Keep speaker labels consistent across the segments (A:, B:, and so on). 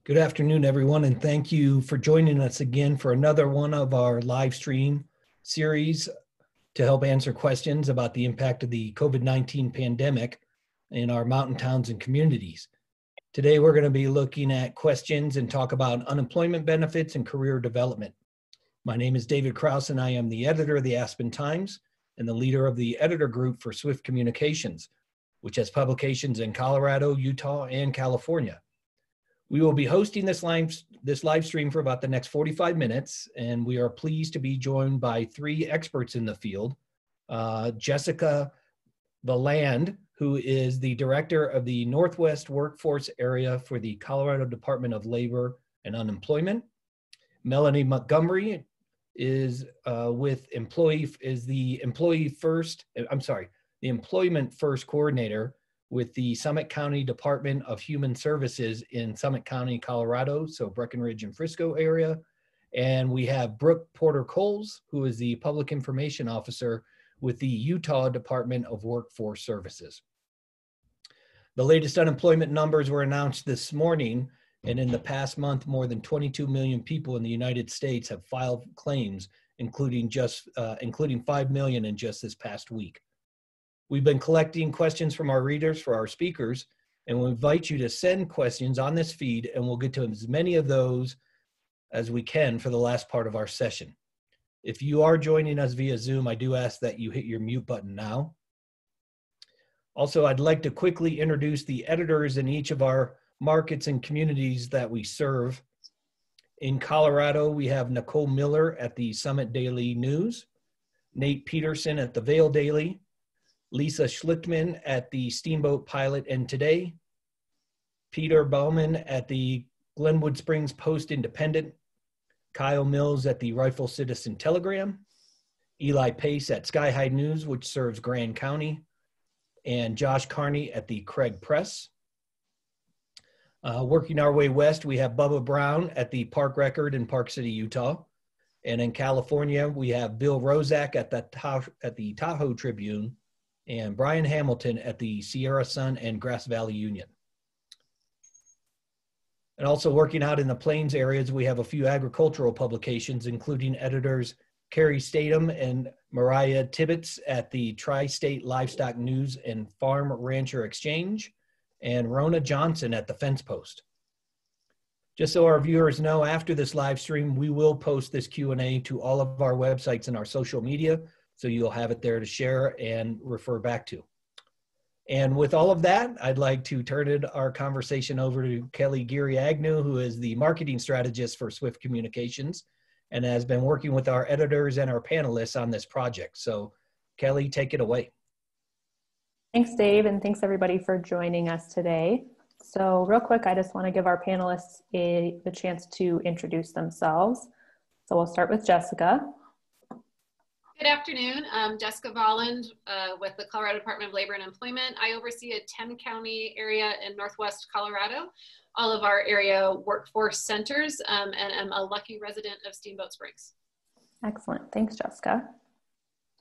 A: Good afternoon, everyone, and thank you for joining us again for another one of our live stream series to help answer questions about the impact of the COVID-19 pandemic in our mountain towns and communities. Today, we're going to be looking at questions and talk about unemployment benefits and career development. My name is David Krause, and I am the editor of the Aspen Times and the leader of the editor group for Swift Communications, which has publications in Colorado, Utah, and California. We will be hosting this live stream for about the next 45 minutes, and we are pleased to be joined by three experts in the field. Jessica Valand, who is the director of the Northwest Workforce Area for the Colorado Department of Labor and Unemployment. Melanie Montgomery is the Employment First Coordinator with the Summit County Department of Human Services in Summit County, Colorado, so Breckenridge and Frisco area. And we have Brooke Porter-Coles, who is the Public Information Officer with the Utah Department of Workforce Services. The latest unemployment numbers were announced this morning, and in the past month, more than 22 million people in the United States have filed claims, including 5 million in just this past week. We've been collecting questions from our readers for our speakers, and we invite you to send questions on this feed, and we'll get to as many of those as we can for the last part of our session. If you are joining us via Zoom, I do ask that you hit your mute button now. Also, I'd like to quickly introduce the editors in each of our markets and communities that we serve. In Colorado, we have Nicole Miller at the Summit Daily News, Nate Peterson at the Vail Daily, Lisa Schlichtman at the Steamboat Pilot and Today, Peter Bauman at the Glenwood Springs Post-Independent, Kyle Mills at the Rifle Citizen Telegram, Eli Pace at Sky High News, which serves Grand County, and Josh Carney at the Craig Press. Working our way west, we have Bubba Brown at the Park Record in Park City, Utah. And in California, we have Bill Rozak at the Tahoe Tribune, and Brian Hamilton at the Sierra Sun and Grass Valley Union. And also working out in the Plains areas, we have a few agricultural publications, including editors Carrie Statham and Mariah Tibbetts at the Tri-State Livestock News and Farm Rancher Exchange, and Rona Johnson at the Fence Post. Just so our viewers know, after this live stream, we will post this Q&A to all of our websites and our social media, so you'll have it there to share and refer back to. And with all of that, I'd like to turn our conversation over to Kelly Geary-Agnew, who is the marketing strategist for Swift Communications and has been working with our editors and our panelists on this project. So Kelly, take it away.
B: Thanks, Dave, and thanks everybody for joining us today. So real quick, I just want to give our panelists the chance to introduce themselves. So we'll start with Jessica.
C: Good afternoon. I'm Jessica Valand with the Colorado Department of Labor and Employment. I oversee a 10-county area in Northwest Colorado, all of our area workforce centers, and I'm a lucky resident of Steamboat Springs.
B: Excellent. Thanks, Jessica.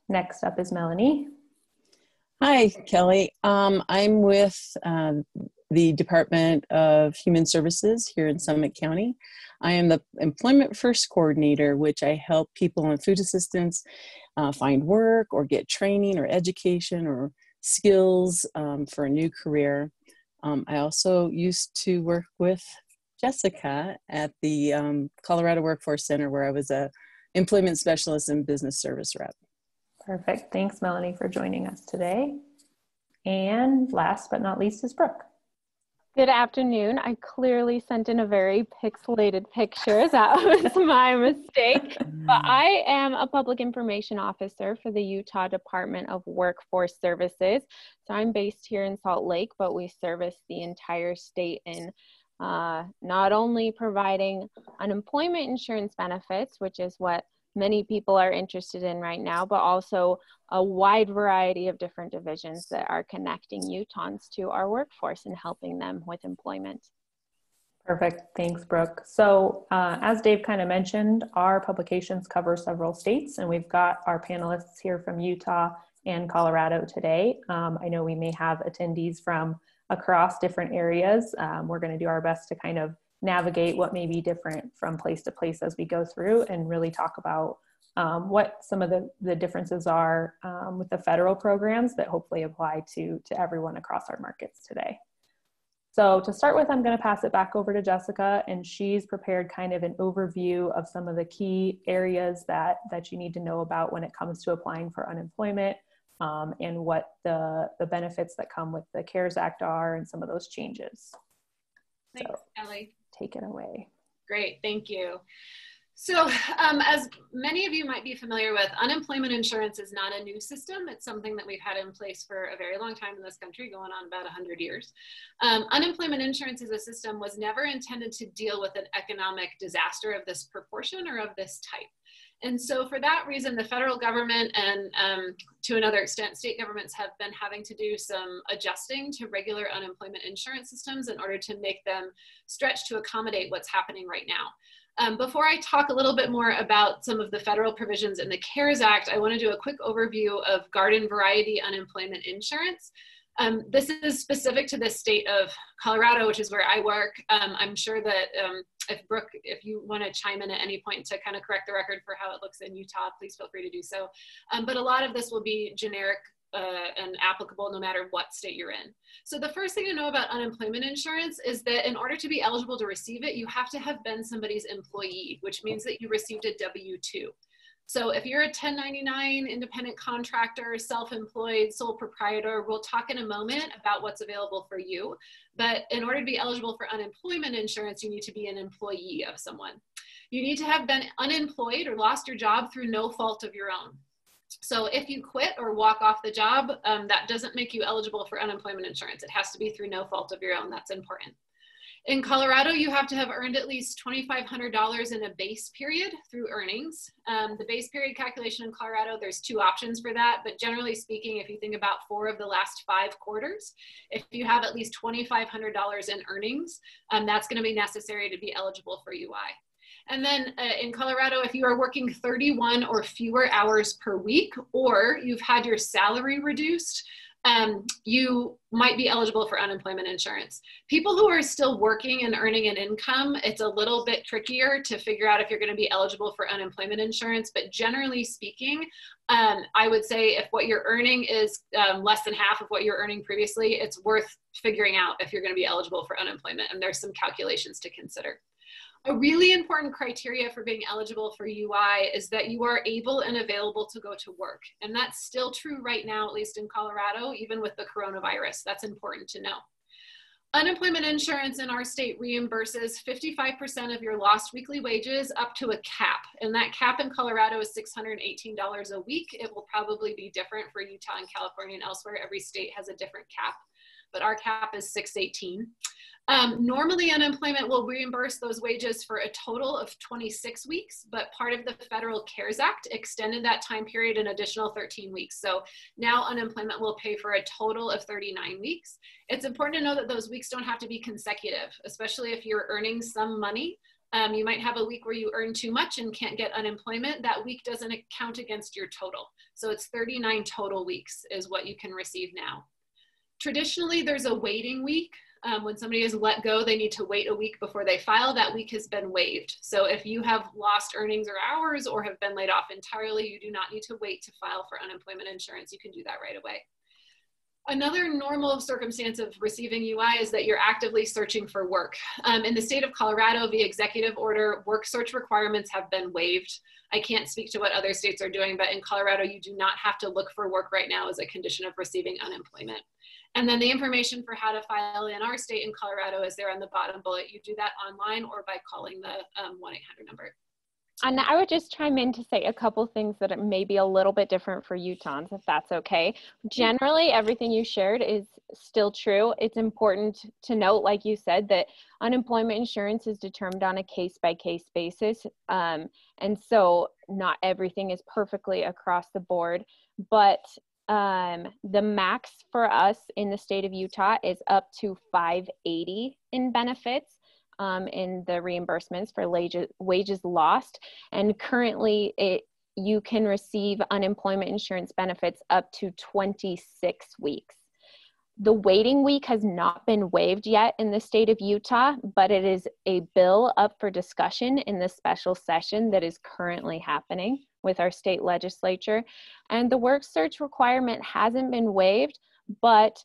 B: Next up is Melanie.
D: Hi, Kelly. I'm with the Department of Human Services here in Summit County. I am the Employment First Coordinator, which I help people on food assistance find work or get training or education or skills for a new career. I also used to work with Jessica at the Colorado Workforce Center, where I was a employment specialist and business service rep.
B: Perfect. Thanks, Melanie, for joining us today. And last but not least is Brooke.
E: Good afternoon. I clearly sent in a very pixelated picture. That was my mistake. But I am a public information officer for the Utah Department of Workforce Services. So I'm based here in Salt Lake, but we service the entire state in not only providing unemployment insurance benefits, which is what many people are interested in right now, but also a wide variety of different divisions that are connecting Utahns to our workforce and helping them with employment.
B: Perfect. Thanks, Brooke. So as Dave kind of mentioned, our publications cover several states, and we've got our panelists here from Utah and Colorado today. I know we may have attendees from across different areas. We're going to do our best to kind of navigate what may be different from place to place as we go through, and really talk about what some of the differences are with the federal programs that hopefully apply to everyone across our markets today. So to start with, I'm going to pass it back over to Jessica, and she's prepared kind of an overview of some of the key areas that you need to know about when it comes to applying for unemployment, and what the benefits that come with the CARES Act are, and some of those changes.
C: Thanks,
B: So,
C: Kelly.
B: take it away.
C: Great, thank you. So as many of you might be familiar with, unemployment insurance is not a new system. It's something that we've had in place for a very long time in this country, going on about 100 years. Unemployment insurance as a system was never intended to deal with an economic disaster of this proportion or of this type. And so for that reason, the federal government and to another extent, state governments have been having to do some adjusting to regular unemployment insurance systems in order to make them stretch to accommodate what's happening right now. Before I talk a little bit more about some of the federal provisions in the CARES Act, I want to do a quick overview of garden variety unemployment insurance. This is specific to the state of Colorado, which is where I work. I'm sure that if Brooke, if you want to chime in at any point to kind of correct the record for how it looks in Utah, please feel free to do so. But a lot of this will be generic and applicable no matter what state you're in. So the first thing to know about unemployment insurance is that in order to be eligible to receive it, you have to have been somebody's employee, which means that you received a W-2. So if you're a 1099 independent contractor, self-employed, sole proprietor, we'll talk in a moment about what's available for you. But in order to be eligible for unemployment insurance, you need to be an employee of someone. You need to have been unemployed or lost your job through no fault of your own. So if you quit or walk off the job, that doesn't make you eligible for unemployment insurance. It has to be through no fault of your own. That's important. In Colorado, you have to have earned at least $2,500 in a base period through earnings. The base period calculation in Colorado, there's two options for that, but generally speaking, if you think about 4 of the last 5 quarters, if you have at least $2,500 in earnings, that's going to be necessary to be eligible for UI. And then in Colorado, if you are working 31 or fewer hours per week, or you've had your salary reduced, you might be eligible for unemployment insurance. People who are still working and earning an income, it's a little bit trickier to figure out if you're going to be eligible for unemployment insurance. But generally speaking, I would say if what you're earning is less than half of what you're earning previously, it's worth figuring out if you're going to be eligible for unemployment. And there's some calculations to consider. A really important criteria for being eligible for UI is that you are able and available to go to work. And that's still true right now, at least in Colorado, even with the coronavirus. That's important to know. Unemployment insurance in our state reimburses 55% of your lost weekly wages up to a cap. And that cap in Colorado is $618 a week. It will probably be different for Utah and California and elsewhere. Every state has a different cap, but our cap is $618. Normally unemployment will reimburse those wages for a total of 26 weeks, but part of the federal CARES Act extended that time period an additional 13 weeks. So now unemployment will pay for a total of 39 weeks. It's important to know that those weeks don't have to be consecutive, especially if you're earning some money. You might have a week where you earn too much and can't get unemployment. That week doesn't count against your total. So it's 39 total weeks is what you can receive now. Traditionally, there's a waiting week. When somebody is let go, they need to wait a week before they file. That week has been waived. So if you have lost earnings or hours or have been laid off entirely, you do not need to wait to file for unemployment insurance. You can do that right away. Another normal circumstance of receiving UI is that you're actively searching for work. In the state of Colorado, via executive order, work search requirements have been waived. I can't speak to what other states are doing, but in Colorado, you do not have to look for work right now as a condition of receiving unemployment. And then the information for how to file in our state in Colorado is there on the bottom bullet. You do that online or by calling the 1-800 number.
E: And I would just chime in to say a couple things that may be a little bit different for Utahns, if that's okay. Generally, everything you shared is still true. It's important to note, like you said, that unemployment insurance is determined on a case-by-case basis. And so not everything is perfectly across the board, but the max for us in the state of Utah is up to $580 in benefits. In the reimbursements for wages lost. And currently you can receive unemployment insurance benefits up to 26 weeks. The waiting week has not been waived yet in the state of Utah, but it is a bill up for discussion in the special session that is currently happening with our state legislature. And the work search requirement hasn't been waived, but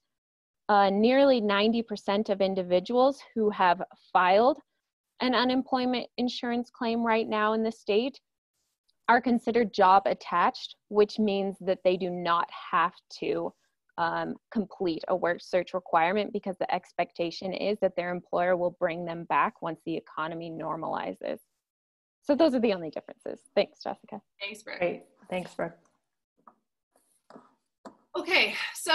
E: nearly 90% of individuals who have filed an unemployment insurance claim right now in the state are considered job attached, which means that they do not have to complete a work search requirement because the expectation is that their employer will bring them back once the economy normalizes. So those are the only differences. Thanks, Jessica.
C: Thanks, Brooke.
B: Great. Thanks, Brooke.
C: Okay, so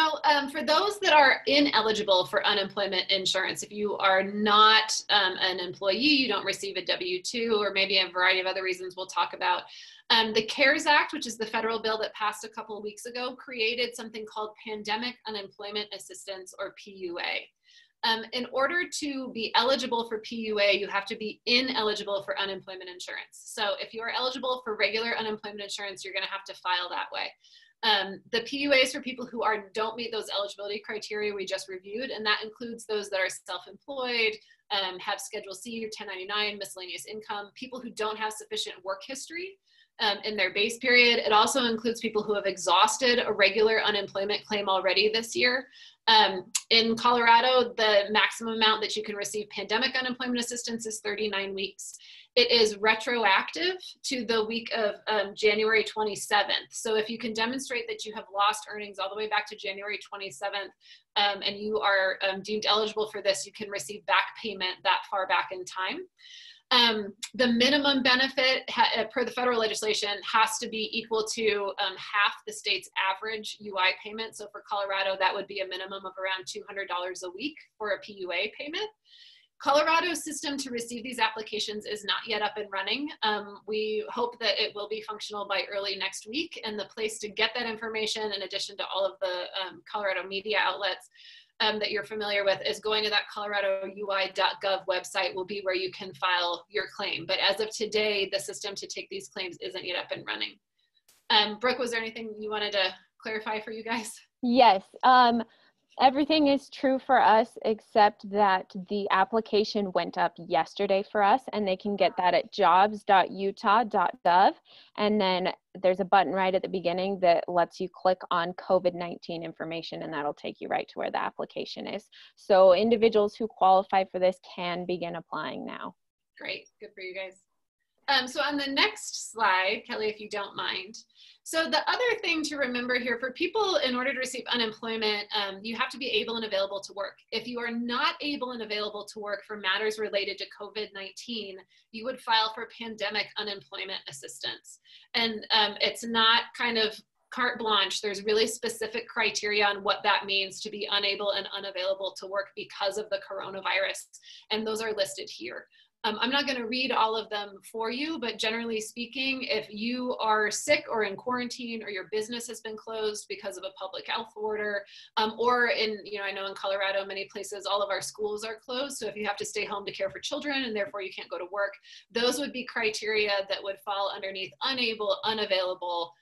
C: for those that are ineligible for unemployment insurance, if you are not an employee, you don't receive a W-2, or maybe a variety of other reasons we'll talk about, the CARES Act, which is the federal bill that passed a couple of weeks ago, created something called Pandemic Unemployment Assistance, or PUA. In order to be eligible for PUA, you have to be ineligible for unemployment insurance. So if you are eligible for regular unemployment insurance, you're going to have to file that way. The PUA is for people who don't meet those eligibility criteria we just reviewed, and that includes those that are self-employed, have Schedule C or 1099, miscellaneous income, people who don't have sufficient work history in their base period. It also includes people who have exhausted a regular unemployment claim already this year. In Colorado, the maximum amount that you can receive pandemic unemployment assistance is 39 weeks. It is retroactive to the week of January 27th. So if you can demonstrate that you have lost earnings all the way back to January 27th, and you are deemed eligible for this, you can receive back payment that far back in time. The minimum benefit per the federal legislation has to be equal to half the state's average UI payment. So for Colorado, that would be a minimum of around $200 a week for a PUA payment. Colorado's system to receive these applications is not yet up and running. We hope that it will be functional by early next week, and the place to get that information, in addition to all of the Colorado media outlets that you're familiar with, is going to that coloradoui.gov website will be where you can file your claim. But as of today, the system to take these claims isn't yet up and running. Brooke, was there anything you wanted to clarify for you guys?
E: Yes. Everything is true for us except that the application went up yesterday for us, and they can get that at jobs.utah.gov. And then there's a button right at the beginning that lets you click on COVID-19 information, and that'll take you right to where the application is. So individuals who qualify for this can begin applying now.
C: Great, good for you guys. So on the next slide, Kelly, if you don't mind. So the other thing to remember here, for people, in order to receive unemployment, you have to be able and available to work. If you are not able and available to work for matters related to COVID-19, you would file for pandemic unemployment assistance. And it's not kind of carte blanche. There's really specific criteria on what that means to be unable and unavailable to work because of the coronavirus. And those are listed here. I'm not going to read all of them for you, but generally speaking, if you are sick or in quarantine, or your business has been closed because of a public health order, or I know in Colorado, many places, all of our schools are closed. So if you have to stay home to care for children and therefore you can't go to work, those would be criteria that would fall underneath unable, unavailable,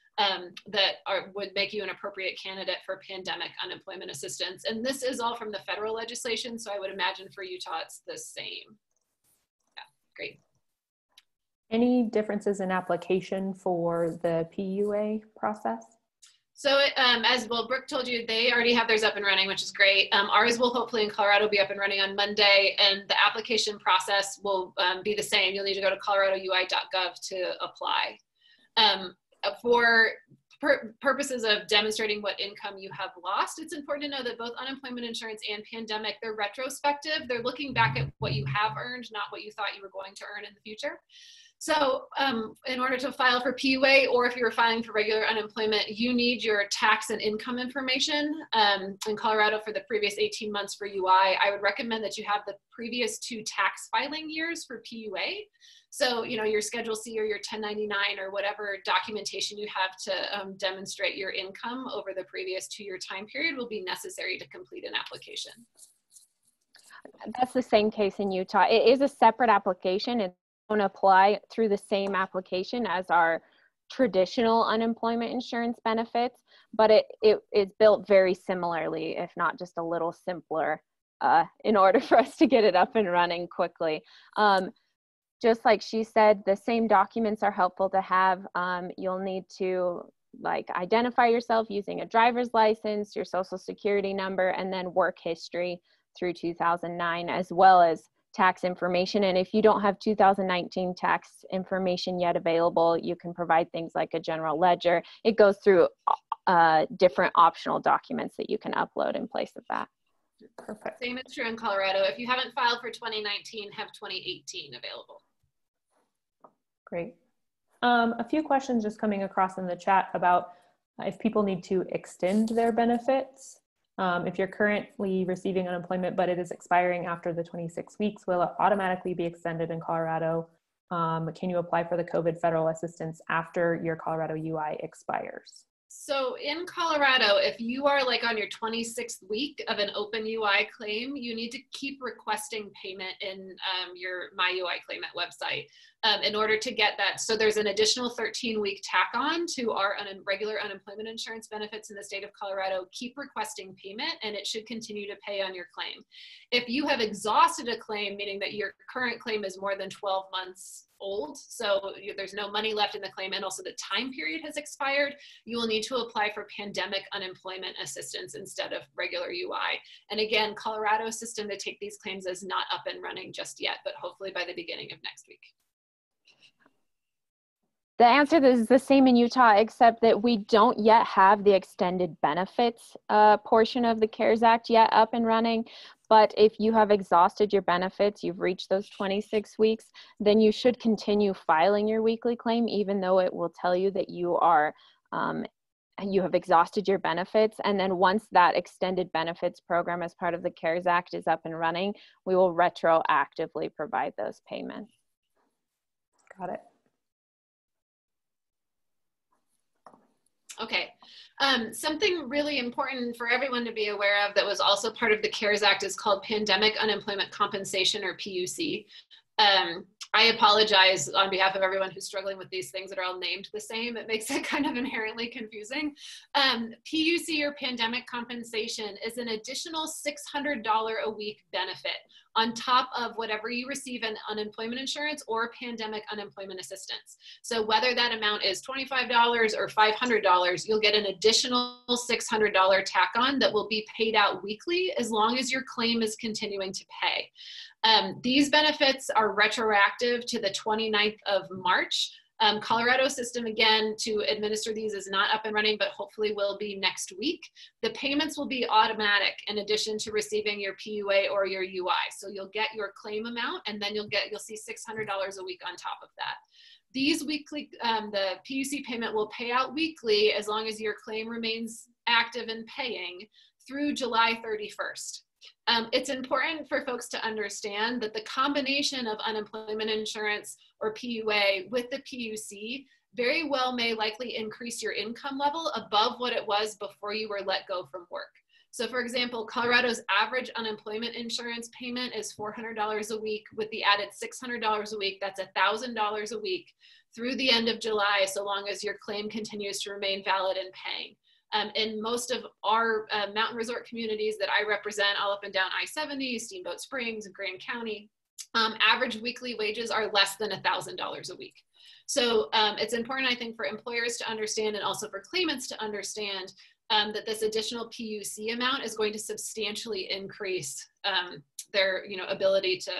C: would make you an appropriate candidate for pandemic unemployment assistance. And this is all from the federal legislation. So I would imagine for Utah, it's the same. Great.
B: Any differences in application for the PUA process?
C: So as well, Brooke told you, they already have theirs up and running, which is great. Ours will hopefully in Colorado be up and running on Monday, and the application process will be the same. You'll need to go to coloradoui.gov to apply. For purposes of demonstrating what income you have lost, it's important to know that both unemployment insurance and pandemic, they're retrospective. They're looking back at what you have earned, not what you thought you were going to earn in the future. So in order to file for PUA, or if you're filing for regular unemployment, you need your tax and income information. In Colorado, for the previous 18 months for UI, I would recommend that you have the previous 2 tax filing years for PUA. So, your Schedule C or your 1099 or whatever documentation you have to demonstrate your income over the previous 2-year time period will be necessary to complete an application.
E: That's the same case in Utah. It is a separate application. It won't apply through the same application as our traditional unemployment insurance benefits, but it is built very similarly, if not just a little simpler, in order for us to get it up and running quickly. Just like she said, the same documents are helpful to have. You'll need to identify yourself using a driver's license, your social security number, and then work history through 2009, as well as tax information. And if you don't have 2019 tax information yet available, you can provide things like a general ledger. It goes through different optional documents that you can upload in place of that.
B: Perfect.
C: Same is true in Colorado. If you haven't filed for 2019, have 2018 available.
B: Great. A few questions just coming across in the chat about if people need to extend their benefits. If you're currently receiving unemployment, but it is expiring after the 26 weeks, will it automatically be extended in Colorado? Can you apply for the COVID federal assistance after your Colorado UI expires?
C: So in Colorado, if you are on your 26th week of an open UI claim, you need to keep requesting payment in your My UI Claimant website in order to get that. So there's an additional 13-week tack on to our regular unemployment insurance benefits in the state of Colorado. Keep requesting payment and it should continue to pay on your claim. If you have exhausted a claim, meaning that your current claim is more than 12 months old, so there's no money left in the claim and also the time period has expired, you will need to apply for pandemic unemployment assistance instead of regular UI. And again, Colorado's system to take these claims is not up and running just yet, but hopefully by the beginning of next week.
E: The answer is the same in Utah, except that we don't yet have the extended benefits portion of the CARES Act yet up and running. But if you have exhausted your benefits, you've reached those 26 weeks, then you should continue filing your weekly claim, even though it will tell you that you are you have exhausted your benefits. And then once that extended benefits program as part of the CARES Act is up and running, we will retroactively provide those payments.
B: Got it.
C: Okay, something really important for everyone to be aware of that was also part of the CARES Act is called Pandemic Unemployment Compensation, or PUC. I apologize on behalf of everyone who's struggling with these things that are all named the same. It makes it kind of inherently confusing. PUC, or pandemic compensation, is an additional $600 a week benefit on top of whatever you receive in unemployment insurance or pandemic unemployment assistance. So whether that amount is $25 or $500, you'll get an additional $600 tack on that will be paid out weekly as long as your claim is continuing to pay. These benefits are retroactive to the 29th of March. Colorado system, again, to administer these is not up and running, but hopefully will be next week. The payments will be automatic in addition to receiving your PUA or your UI. So you'll get your claim amount and then you'll see $600 a week on top of that. These weekly, the PUC payment will pay out weekly as long as your claim remains active and paying through July 31st. It's important for folks to understand that the combination of unemployment insurance or PUA with the PUC very well may likely increase your income level above what it was before you were let go from work. So for example, Colorado's average unemployment insurance payment is $400 a week. With the added $600 a week, that's $1,000 a week through the end of July, so long as your claim continues to remain valid and paying. In most of our mountain resort communities that I represent, all up and down I-70, Steamboat Springs, and Grand County, average weekly wages are less than $1,000 a week. So it's important, I think, for employers to understand and also for claimants to understand that this additional PUC amount is going to substantially increase their ability to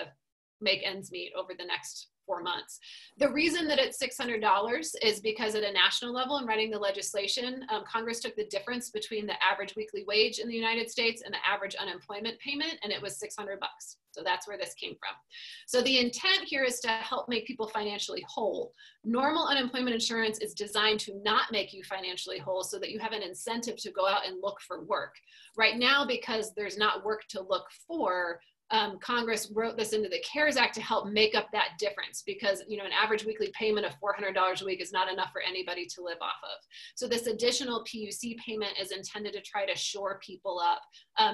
C: make ends meet over the next 4 months. The reason that it's $600 is because at a national level, in writing the legislation, Congress took the difference between the average weekly wage in the United States and the average unemployment payment, and it was $600. So that's where this came from. So the intent here is to help make people financially whole. Normal unemployment insurance is designed to not make you financially whole so that you have an incentive to go out and look for work. Right now, because there's not work to look for, Congress wrote this into the CARES Act to help make up that difference, because, you know, an average weekly payment of $400 a week is not enough for anybody to live off of. So this additional PUC payment is intended to try to shore people up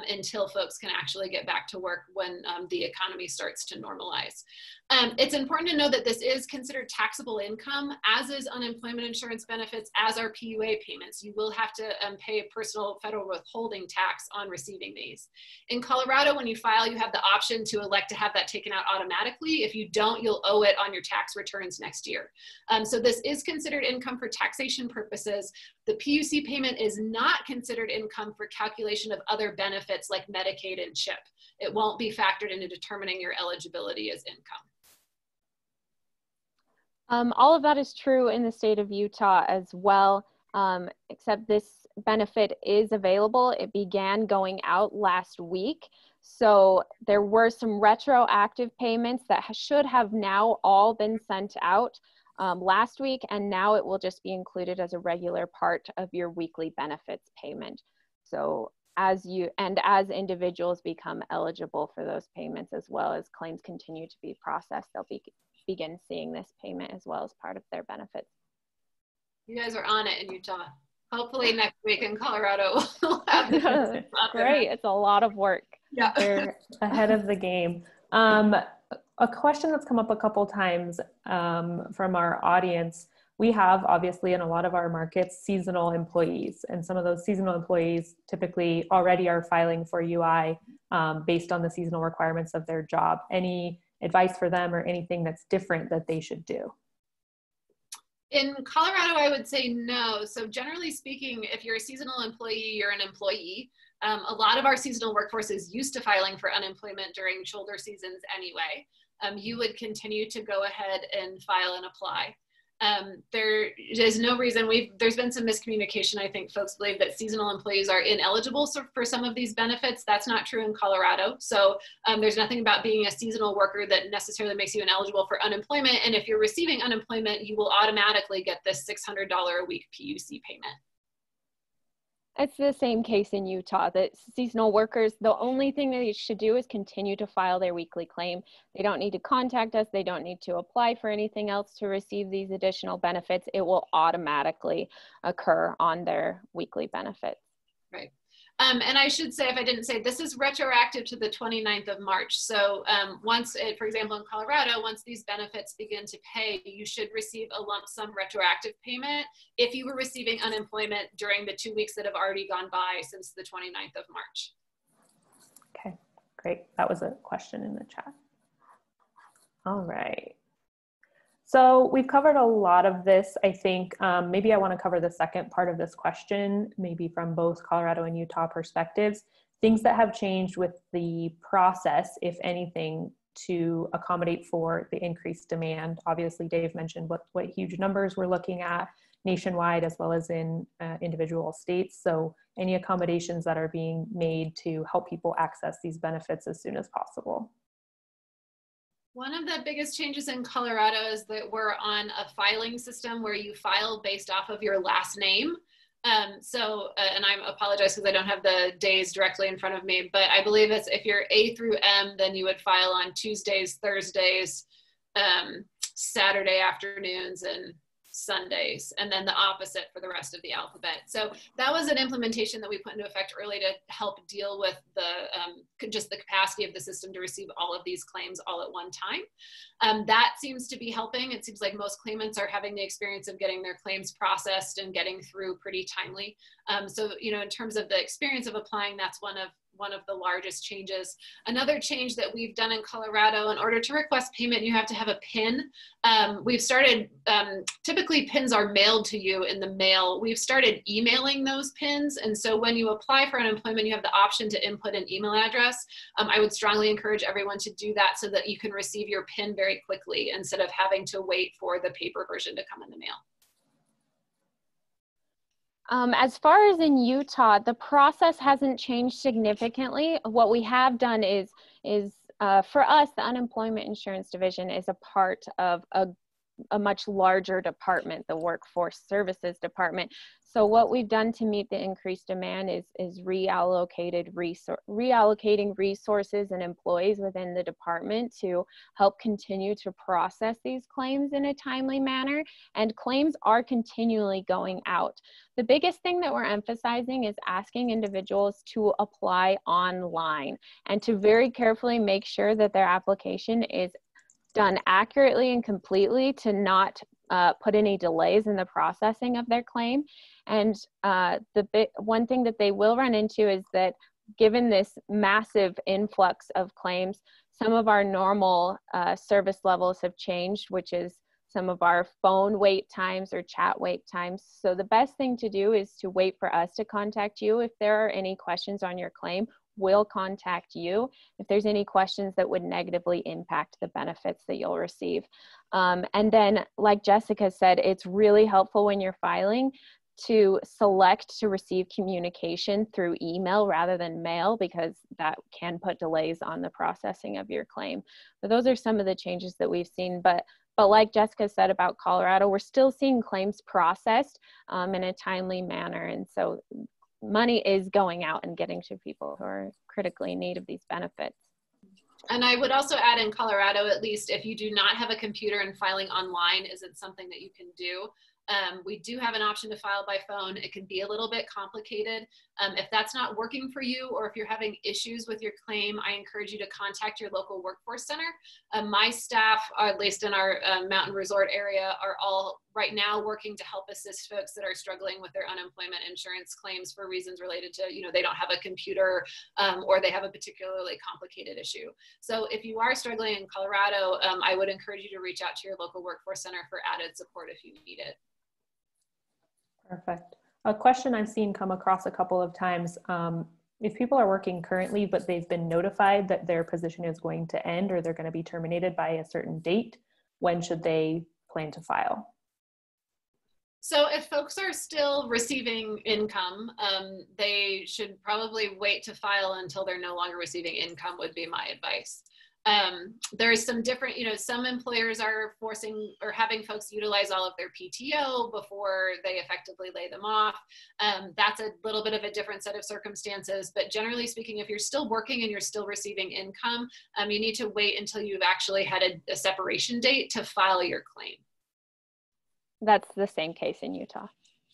C: until folks can actually get back to work when the economy starts to normalize. It's important to know that this is considered taxable income, as is unemployment insurance benefits, as are PUA payments. You will have to pay a personal federal withholding tax on receiving these. In Colorado, when you file, you have the option to elect to have that taken out automatically. If you don't, you'll owe it on your tax returns next year. So this is considered income for taxation purposes. The PUC payment is not considered income for calculation of other benefits like Medicaid and CHIP. It won't be factored into determining your eligibility as income.
E: All of that is true in the state of Utah as well, except this benefit is available. It began going out last week. So there were some retroactive payments that should have now all been sent out last week, and now it will just be included as a regular part of your weekly benefits payment. So as individuals become eligible for those payments, as well as claims continue to be processed, they'll begin seeing this payment as well as part of their benefits.
C: You guys are on it in Utah. Hopefully next week in Colorado we'll have this.
E: Great, it's a lot of work.
C: Yeah.
B: They're ahead of the game. A question that's come up a couple times from our audience, we have obviously in a lot of our markets seasonal employees, and some of those seasonal employees typically already are filing for UI based on the seasonal requirements of their job. Any advice for them or anything that's different that they should do?
C: In Colorado, I would say no. So generally speaking, if you're a seasonal employee, you're an employee. A lot of our seasonal workforce is used to filing for unemployment during shoulder seasons anyway. You would continue to go ahead and file and apply. There is no reason there's been some miscommunication. I think folks believe that seasonal employees are ineligible for some of these benefits. That's not true in Colorado. So there's nothing about being a seasonal worker that necessarily makes you ineligible for unemployment. And if you're receiving unemployment, you will automatically get this $600 a week PUC payment.
E: It's the same case in Utah, that seasonal workers, the only thing they should do is continue to file their weekly claim. They don't need to contact us. They don't need to apply for anything else to receive these additional benefits. It will automatically occur on their weekly benefits.
C: Right. And I should say, if I didn't say, this is retroactive to the 29th of March. So for example, in Colorado, once these benefits begin to pay, you should receive a lump sum retroactive payment if you were receiving unemployment during the 2 weeks that have already gone by since the 29th of March.
B: Okay, great. That was a question in the chat. All right. So we've covered a lot of this. I think maybe I want to cover the second part of this question, maybe from both Colorado and Utah perspectives, things that have changed with the process, if anything, to accommodate for the increased demand. Obviously, Dave mentioned what huge numbers we're looking at nationwide as well as in individual states. So any accommodations that are being made to help people access these benefits as soon as possible.
C: One of the biggest changes in Colorado is that we're on a filing system where you file based off of your last name. And I apologize because I don't have the days directly in front of me, but I believe it's if you're A through M, then you would file on Tuesdays, Thursdays, Saturday afternoons, and Sundays, and then the opposite for the rest of the alphabet. So that was an implementation that we put into effect early to help deal with the just the capacity of the system to receive all of these claims all at one time. That seems to be helping. It seems like most claimants are having the experience of getting their claims processed and getting through pretty timely. So, you know, in terms of the experience of applying, that's one of the largest changes. Another change that we've done in Colorado, in order to request payment, you have to have a PIN. We've started, typically PINs are mailed to you in the mail. We've started emailing those PINs. And so when you apply for unemployment, you have the option to input an email address. I would strongly encourage everyone to do that so that you can receive your PIN very quickly instead of having to wait for the paper version to come in the mail.
E: As far as in Utah, the process hasn't changed significantly. What we have done is for us, the Unemployment Insurance Division is a part of a a much larger department, the Workforce Services Department. So what we've done to meet the increased demand is reallocating resources and employees within the department to help continue to process these claims in a timely manner. And claims are continually going out. The biggest thing that we're emphasizing is asking individuals to apply online and to very carefully make sure that their application is done accurately and completely, to not put any delays in the processing of their claim. And one thing that they will run into is that given this massive influx of claims, some of our normal service levels have changed, which is some of our phone wait times or chat wait times. So the best thing to do is to wait for us to contact you. If there are any questions on your claim, we'll contact you if there's any questions that would negatively impact the benefits that you'll receive. And then, like Jessica said, it's really helpful when you're filing to select to receive communication through email rather than mail, because that can put delays on the processing of your claim. But those are some of the changes that we've seen. But like Jessica said about Colorado, we're still seeing claims processed in a timely manner. And so money is going out and getting to people who are critically in need of these benefits.
C: And I would also add, in Colorado, at least, if you do not have a computer and filing online isn't something that you can do, we do have an option to file by phone. It can be a little bit complicated. If that's not working for you, or if you're having issues with your claim, I encourage you to contact your local workforce center. My staff, at least in our mountain resort area, are all right now working to help assist folks that are struggling with their unemployment insurance claims for reasons related to, they don't have a computer or they have a particularly complicated issue. So if you are struggling in Colorado, I would encourage you to reach out to your local workforce center for added support if you need it.
B: Perfect. A question I've seen come across a couple of times, if people are working currently, but they've been notified that their position is going to end or they're going to be terminated by a certain date, when should they plan to file?
C: So if folks are still receiving income, they should probably wait to file until they're no longer receiving income, would be my advice. There's some different, some employers are forcing or having folks utilize all of their PTO before they effectively lay them off. That's a little bit of a different set of circumstances, but generally speaking, if you're still working and you're still receiving income, you need to wait until you've actually had a separation date to file your claim.
E: That's the same case in Utah.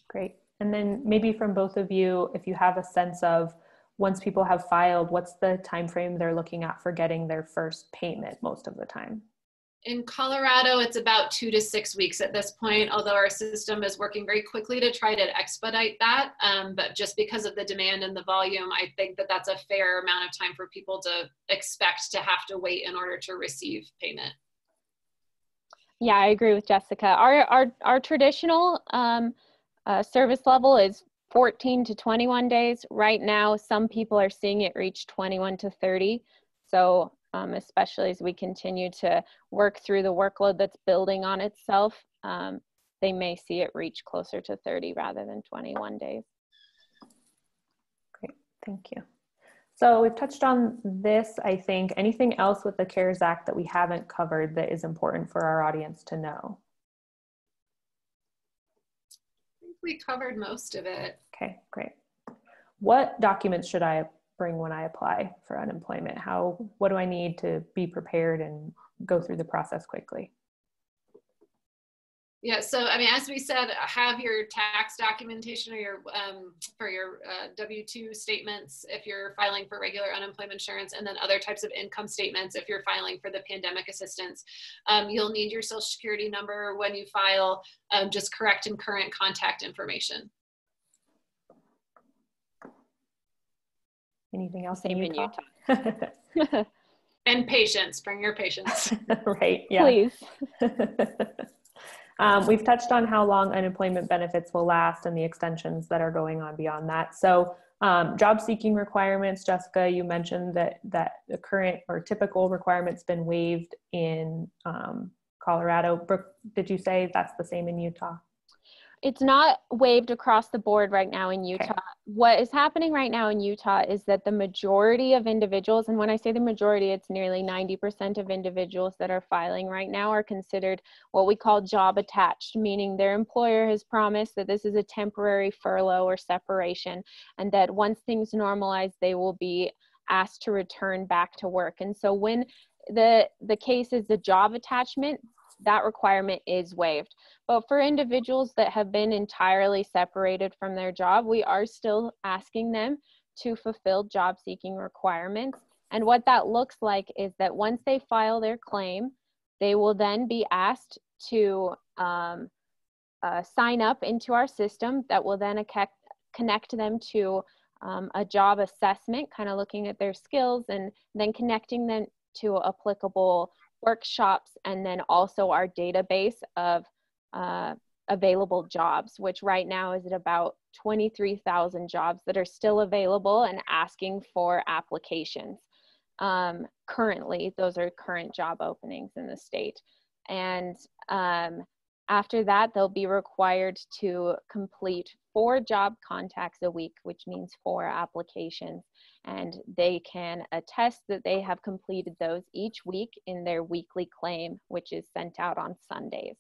B: Great. And then maybe from both of you, if you have a sense of, once people have filed, what's the time frame they're looking at for getting their first payment most of the time?
C: In Colorado, it's about 2 to 6 weeks at this point, although our system is working very quickly to try to expedite that. But just because of the demand and the volume, I think that that's a fair amount of time for people to expect to have to wait in order to receive payment.
E: Yeah, I agree with Jessica. Our traditional service level is 14 to 21 days. Right now, some people are seeing it reach 21 to 30. So especially as we continue to work through the workload that's building on itself, they may see it reach closer to 30 rather than 21 days.
B: Great, thank you. So we've touched on this, I think. Anything else with the CARES Act that we haven't covered that is important for our audience to know?
C: We covered most of it.
B: Okay, great. What documents should I bring when I apply for unemployment? What do I need to be prepared and go through the process quickly?
C: Yeah, so as we said, have your tax documentation or your for your W-2 statements if you're filing for regular unemployment insurance, and then other types of income statements if you're filing for the pandemic assistance. You'll need your Social Security number when you file, just correct and current contact information.
B: Anything else
E: Same
B: in Utah?
C: And patience, bring your patience.
B: Right, yeah.
E: Please.
B: We've touched on how long unemployment benefits will last and the extensions that are going on beyond that. So job seeking requirements, Jessica, you mentioned that the current or typical requirement's been waived in Colorado. Brooke, did you say that's the same in Utah?
E: It's not waived across the board right now in Utah. Okay. What is happening right now in Utah is that the majority of individuals, and when I say the majority, it's nearly 90% of individuals that are filing right now are considered what we call job attached, meaning their employer has promised that this is a temporary furlough or separation, and that once things normalize, they will be asked to return back to work. And so when the case is the job attachment, that requirement is waived. But for individuals that have been entirely separated from their job, we are still asking them to fulfill job seeking requirements. And what that looks like is that once they file their claim, they will then be asked to sign up into our system that will then connect them to a job assessment, kind of looking at their skills and then connecting them to applicable workshops, and then also our database of available jobs, which right now is at about 23,000 jobs that are still available and asking for applications. Currently, those are current job openings in the state. And after that, they'll be required to complete 4 job contacts a week, which means 4 applications. And they can attest that they have completed those each week in their weekly claim, which is sent out on Sundays.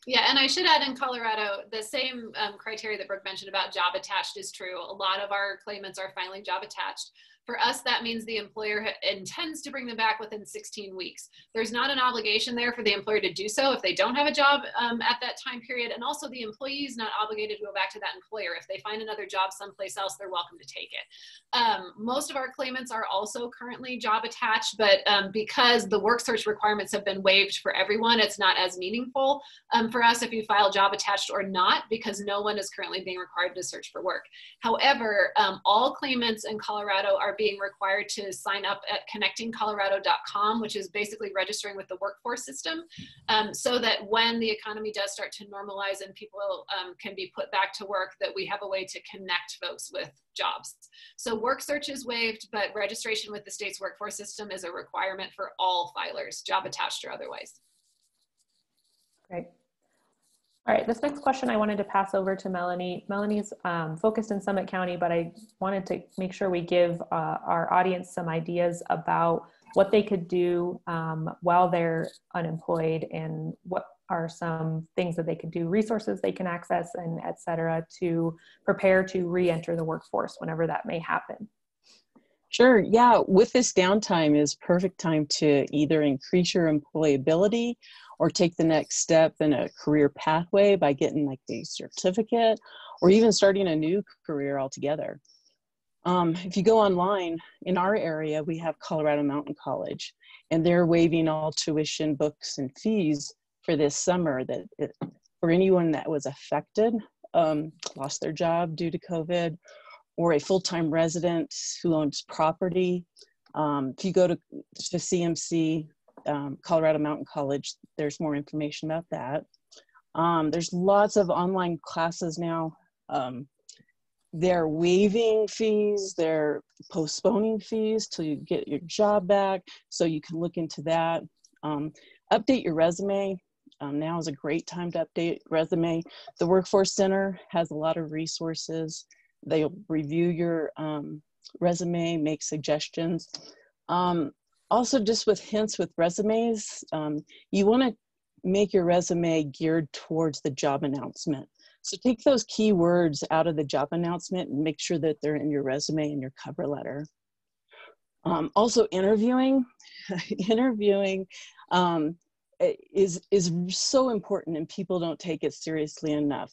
C: Yeah, and I should add, in Colorado, the same criteria that Brooke mentioned about job attached is true. A lot of our claimants are filing job attached. For us, that means the employer intends to bring them back within 16 weeks. There's not an obligation there for the employer to do so if they don't have a job at that time period. And also the employee is not obligated to go back to that employer. If they find another job someplace else, they're welcome to take it. Most of our claimants are also currently job attached, but because the work search requirements have been waived for everyone, it's not as meaningful for us if you file job attached or not, because no one is currently being required to search for work. However, all claimants in Colorado are being required to sign up at connectingcolorado.com, which is basically registering with the workforce system, so that when the economy does start to normalize and people can be put back to work, that we have a way to connect folks with jobs. So work search is waived, but registration with the state's workforce system is a requirement for all filers, job attached or otherwise.
B: Great. All right, this next question I wanted to pass over to Melanie. Melanie's focused in Summit County, but I wanted to make sure we give our audience some ideas about what they could do while they're unemployed, and what are some things that they could do, resources they can access, and et cetera, to prepare to re-enter the workforce whenever that may happen.
D: Sure, yeah, with this downtime is perfect time to either increase your employability or take the next step in a career pathway by getting like a certificate, or even starting a new career altogether. If you go online, in our area, we have Colorado Mountain College, and they're waiving all tuition, books, and fees for this summer for anyone that was affected, lost their job due to COVID, or a full-time resident who owns property. If you go to CMC, Colorado Mountain College, there's more information about that. There's lots of online classes now. They're waiving fees, they're postponing fees till you get your job back, so you can look into that. Update your resume. Now is a great time to update resume. The Workforce Center has a lot of resources. They'll review your resume, make suggestions. Also, just with hints with resumes, you want to make your resume geared towards the job announcement. So take those keywords out of the job announcement and make sure that they're in your resume and your cover letter. Also, interviewing. Interviewing is so important, and people don't take it seriously enough.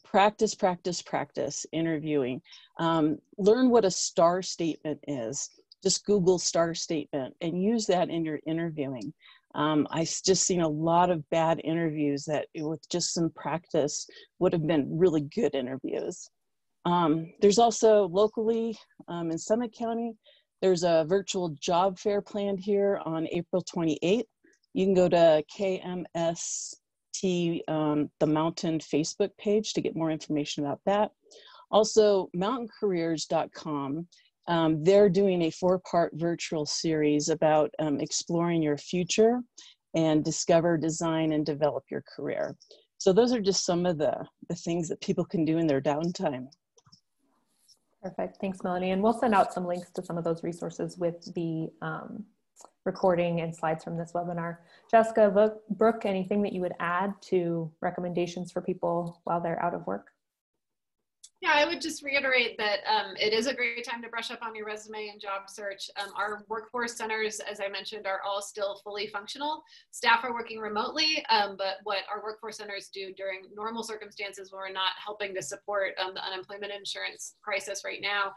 D: Practice, practice, practice interviewing. Learn what a STAR statement is. Just Google STAR statement and use that in your interviewing. I've just seen a lot of bad interviews that with just some practice would have been really good interviews. There's also locally in Summit County, there's a virtual job fair planned here on April 28th. You can go to KMST, the Mountain Facebook page to get more information about that. Also, mountaincareers.com. They're doing a 4-part virtual series about exploring your future and discover, design, and develop your career. So those are just some of the things that people can do in their downtime.
B: Perfect. Thanks, Melanie. And we'll send out some links to some of those resources with the recording and slides from this webinar. Jessica, Brooke, anything that you would add to recommendations for people while they're out of work?
C: Yeah, I would just reiterate that it is a great time to brush up on your resume and job search. Our workforce centers, as I mentioned, are all still fully functional. Staff are working remotely, but what our workforce centers do during normal circumstances when we're not helping to support the unemployment insurance crisis right now,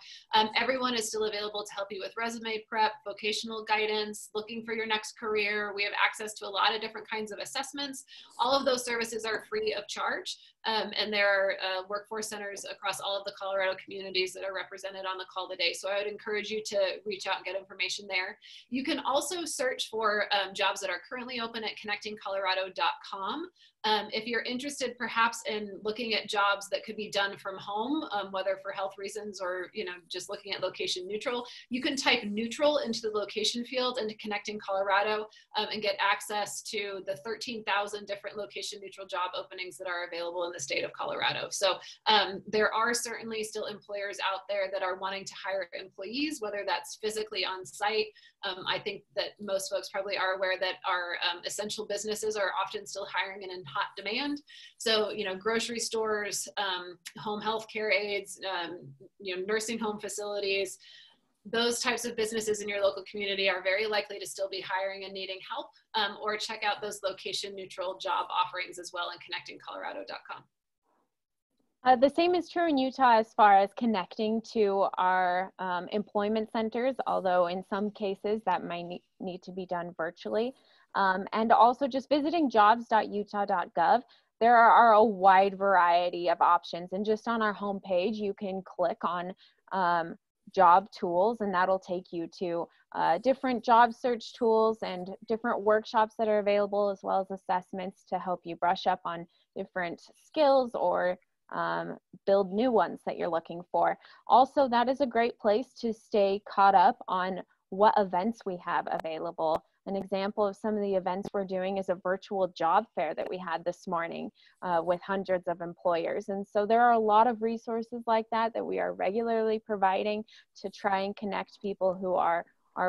C: everyone is still available to help you with resume prep, vocational guidance, looking for your next career. We have access to a lot of different kinds of assessments. All of those services are free of charge. And there are workforce centers across all of the Colorado communities that are represented on the call today. So I would encourage you to reach out and get information there. You can also search for jobs that are currently open at connectingcolorado.com. If you're interested perhaps in looking at jobs that could be done from home, whether for health reasons or just looking at location neutral, you can type neutral into the location field into Connecting Colorado and get access to the 13,000 different location neutral job openings that are available in the state of Colorado. So there are certainly still employers out there that are wanting to hire employees, whether that's physically on site. I think that most folks probably are aware that our essential businesses are often still hiring and in hot demand. So, grocery stores, home health care aides, nursing home facilities, those types of businesses in your local community are very likely to still be hiring and needing help, or check out those location neutral job offerings as well in connectingcolorado.com.
E: The same is true in Utah as far as connecting to our employment centers, although in some cases that might need to be done virtually. And also just visiting jobs.utah.gov. There are a wide variety of options, and just on our homepage, you can click on job tools, and that'll take you to different job search tools and different workshops that are available, as well as assessments to help you brush up on different skills or build new ones that you're looking for. Also, that is a great place to stay caught up on what events we have available. An example of some of the events we're doing is a virtual job fair that we had this morning with hundreds of employers. And so there are a lot of resources like that that we are regularly providing to try and connect people who are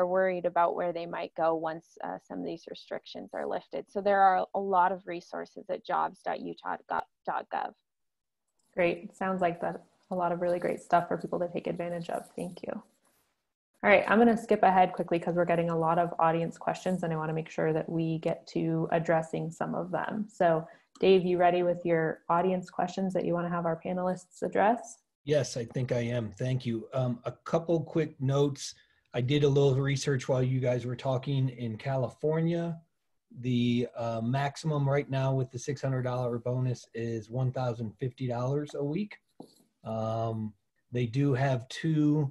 E: worried about where they might go once some of these restrictions are lifted. So there are a lot of resources at jobs.utah.gov.
B: Great. Sounds like that a lot of really great stuff for people to take advantage of. Thank you. All right, I'm going to skip ahead quickly because we're getting a lot of audience questions and I want to make sure that we get to addressing some of them. So Dave, you ready with your audience questions that you want to have our panelists address?
A: Yes, I think I am. Thank you. A couple quick notes. I did a little research while you guys were talking. In California, the maximum right now with the $600 bonus is $1,050 a week. They do have two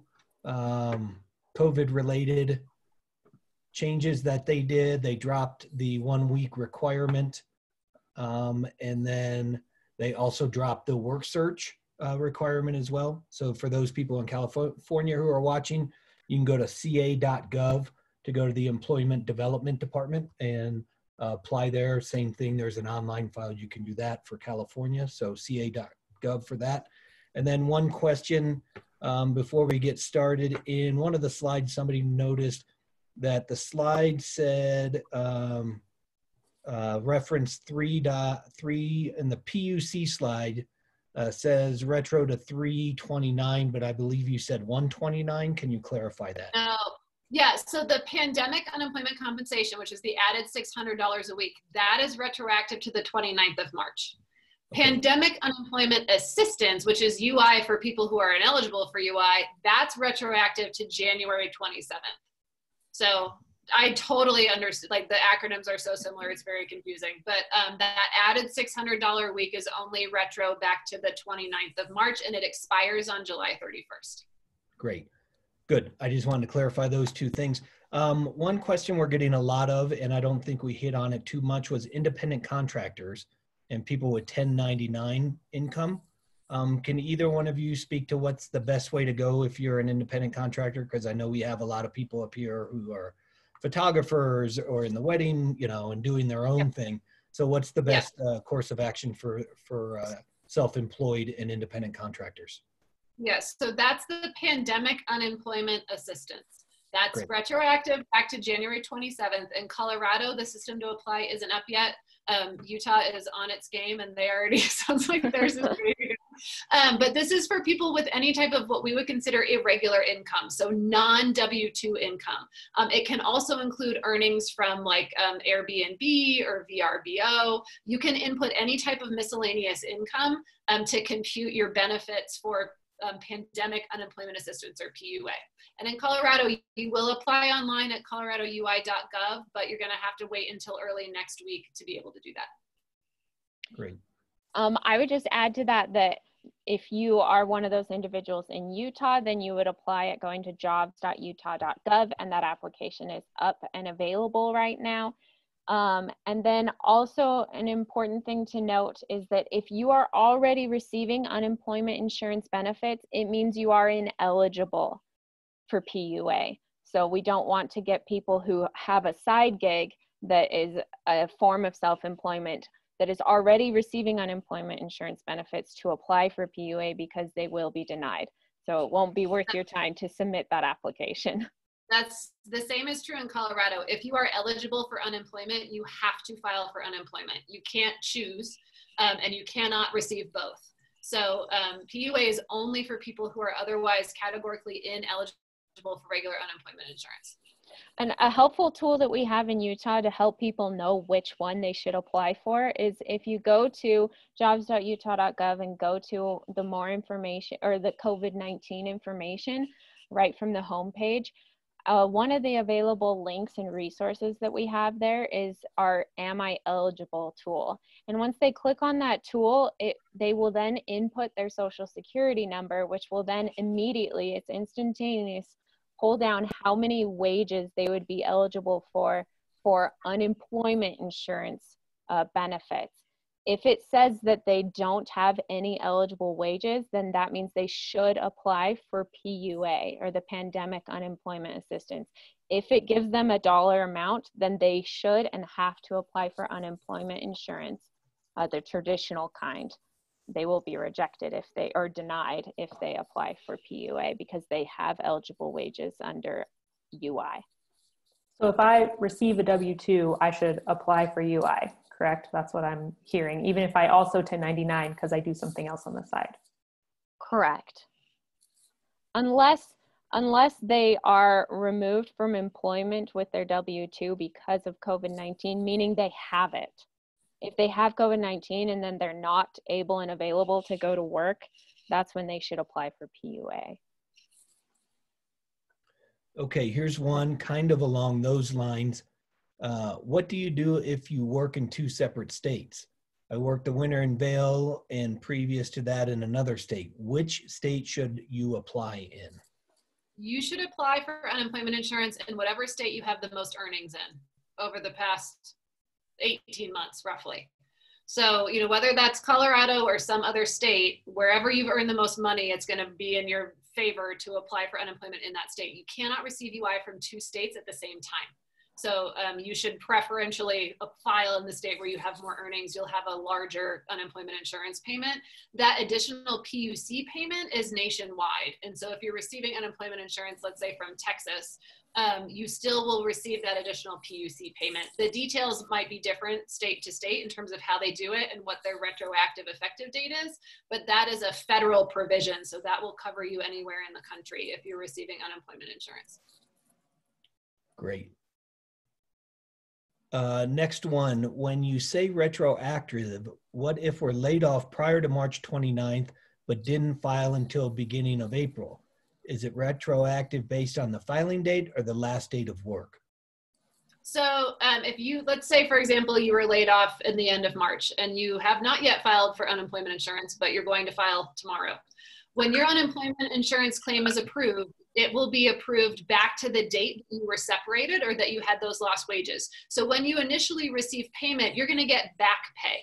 A: COVID-related changes that they did. They dropped the 1 week requirement, and then they also dropped the work search requirement as well. So for those people in California who are watching, you can go to ca.gov to go to the Employment Development Department and apply there. Same thing, there's an online file. You can do that for California, so ca.gov for that. And then one question before we get started. In one of the slides, somebody noticed that the slide said reference 3.3 in the PUC slide says retro to 329, but I believe you said 129. Can you clarify that?
C: No. Yeah, so the pandemic unemployment compensation, which is the added $600 a week, that is retroactive to the 29th of March. Okay. Pandemic unemployment assistance, which is UI for people who are ineligible for UI, that's retroactive to January 27th. So I totally understand, like the acronyms are so similar, it's very confusing. But that added $600 a week is only retro back to the 29th of March, and it expires on July 31st.
A: Great. Good. I just wanted to clarify those two things. One question we're getting a lot of, and I don't think we hit on it too much, was independent contractors and people with 1099 income. Can either one of you speak to what's the best way to go if you're an independent contractor? Because I know we have a lot of people up here who are photographers or in the wedding, you know, and doing their own thing. So what's the best course of action for self-employed and independent contractors?
C: Yes, so that's the pandemic unemployment assistance. That's
A: Great.
C: Retroactive back to January 27th. In Colorado, the system to apply isn't up yet. Utah is on its game, and they already sounds like theirs is ready to go. But this is for people with any type of what we would consider irregular income, so non-W-2 income. It can also include earnings from like Airbnb or VRBO. You can input any type of miscellaneous income to compute your benefits for pandemic unemployment assistance, or PUA. And in Colorado, you will apply online at coloradoui.gov, but you're going to have to wait until early next week to be able to do that.
A: Great.
E: I would just add to that that if you are one of those individuals in Utah, then you would apply at going to jobs.utah.gov, and that application is up and available right now. And then also an important thing to note is that if you are already receiving unemployment insurance benefits, it means you are ineligible for PUA. So we don't want to get people who have a side gig that is a form of self-employment that is already receiving unemployment insurance benefits to apply for PUA, because they will be denied. So it won't be worth your time to submit that application.
C: That's the same is true in Colorado. If you are eligible for unemployment, you have to file for unemployment. You can't choose, and you cannot receive both. So PUA is only for people who are otherwise categorically ineligible for regular unemployment insurance.
E: And a helpful tool that we have in Utah to help people know which one they should apply for is if you go to jobs.utah.gov and go to the more information, or the COVID-19 information right from the homepage, one of the available links and resources that we have there is our Am I Eligible tool. And once they click on that tool, they will then input their social security number, which will then immediately, it's instantaneous, pull down how many wages they would be eligible for unemployment insurance benefits. If it says that they don't have any eligible wages, then that means they should apply for PUA, or the Pandemic Unemployment Assistance. If it gives them a dollar amount, then they should and have to apply for unemployment insurance, the traditional kind. They will be rejected if they are denied if they apply for PUA, because they have eligible wages under UI.
B: So if I receive a W-2, I should apply for UI, correct? That's what I'm hearing, even if I also 1099 because I do something else on the side.
E: Correct. Unless they are removed from employment with their W-2 because of COVID-19, meaning they have it. If they have COVID-19 and then they're not able and available to go to work, that's when they should apply for PUA.
A: Okay, here's one kind of along those lines. What do you do if you work in two separate states? I worked the winter in Vail and previous to that in another state. Which state should you apply in?
C: You should apply for unemployment insurance in whatever state you have the most earnings in over the past 18 months, roughly. So, you know, whether that's Colorado or some other state, wherever you've earned the most money, it's going to be in your favor to apply for unemployment in that state. You cannot receive UI from two states at the same time. So you should preferentially file in the state where you have more earnings. You'll have a larger unemployment insurance payment. That additional PUC payment is nationwide. And so if you're receiving unemployment insurance, let's say from Texas, you still will receive that additional PUC payment. The details might be different state to state in terms of how they do it and what their retroactive effective date is, but that is a federal provision. So that will cover you anywhere in the country if you're receiving unemployment insurance.
A: Great. Next one, when you say retroactive, what if we're laid off prior to March 29th, but didn't file until beginning of April? Is it retroactive based on the filing date or the last date of work?
C: So if you, let's say, for example, you were laid off in the end of March and you have not yet filed for unemployment insurance, but you're going to file tomorrow. When your unemployment insurance claim is approved, it will be approved back to the date you were separated or that you had those lost wages. So when you initially receive payment, you're going to get back pay.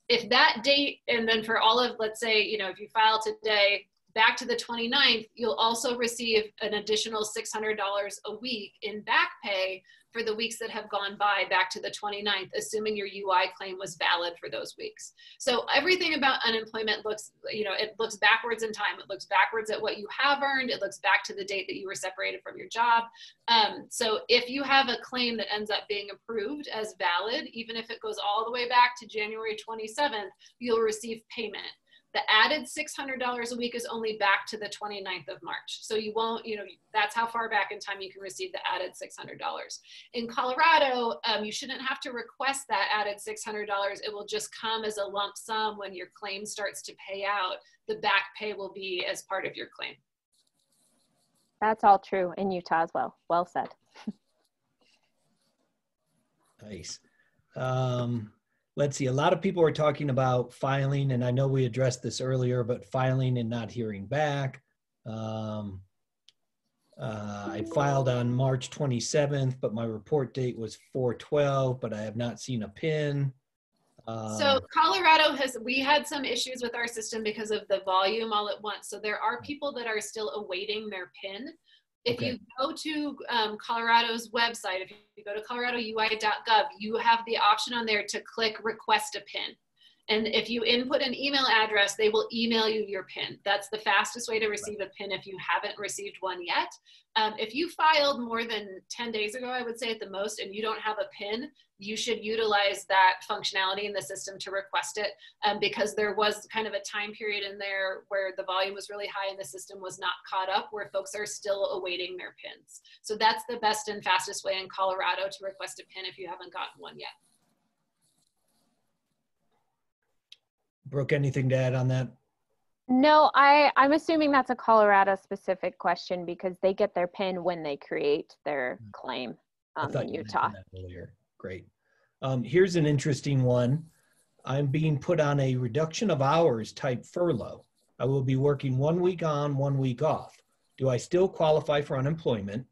C: If that date, and then for all of, let's say, you know, if you file today, back to the 29th, you'll also receive an additional $600 a week in back pay for the weeks that have gone by back to the 29th, assuming your UI claim was valid for those weeks. So everything about unemployment looks, it looks backwards in time. It looks backwards at what you have earned. It looks back to the date that you were separated from your job. So if you have a claim that ends up being approved as valid, even if it goes all the way back to January 27th, you'll receive payment. The added $600 a week is only back to the 29th of March. So you won't, that's how far back in time you can receive the added $600. In Colorado, you shouldn't have to request that added $600. It will just come as a lump sum when your claim starts to pay out. The back pay will be as part of your claim.
E: That's all true in Utah as well. Well said.
A: Nice. Let's see, a lot of people are talking about filing, and I know we addressed this earlier, but filing and not hearing back. I filed on March 27th, but my report date was 4/12, but I have not seen a PIN.
C: So Colorado we had some issues with our system because of the volume all at once. So there are people that are still awaiting their PIN. If you go to Colorado's website, if you go to coloradoui.gov, you have the option on there to click request a PIN. And if you input an email address, they will email you your PIN. That's the fastest way to receive a PIN if you haven't received one yet. If you filed more than 10 days ago, I would say at the most, and you don't have a PIN, you should utilize that functionality in the system to request it, because there was kind of a time period in there where the volume was really high and the system was not caught up, where folks are still awaiting their PINs. So that's the best and fastest way in Colorado to request a PIN if you haven't gotten one yet.
A: Brooke, anything to add on that?
E: No, I'm assuming that's a Colorado specific question because they get their PIN when they create their claim in Utah.
A: Earlier. Great. Here's an interesting one. I'm being put on a reduction of hours type furlough. I will be working 1 week on, 1 week off. Do I still qualify for unemployment?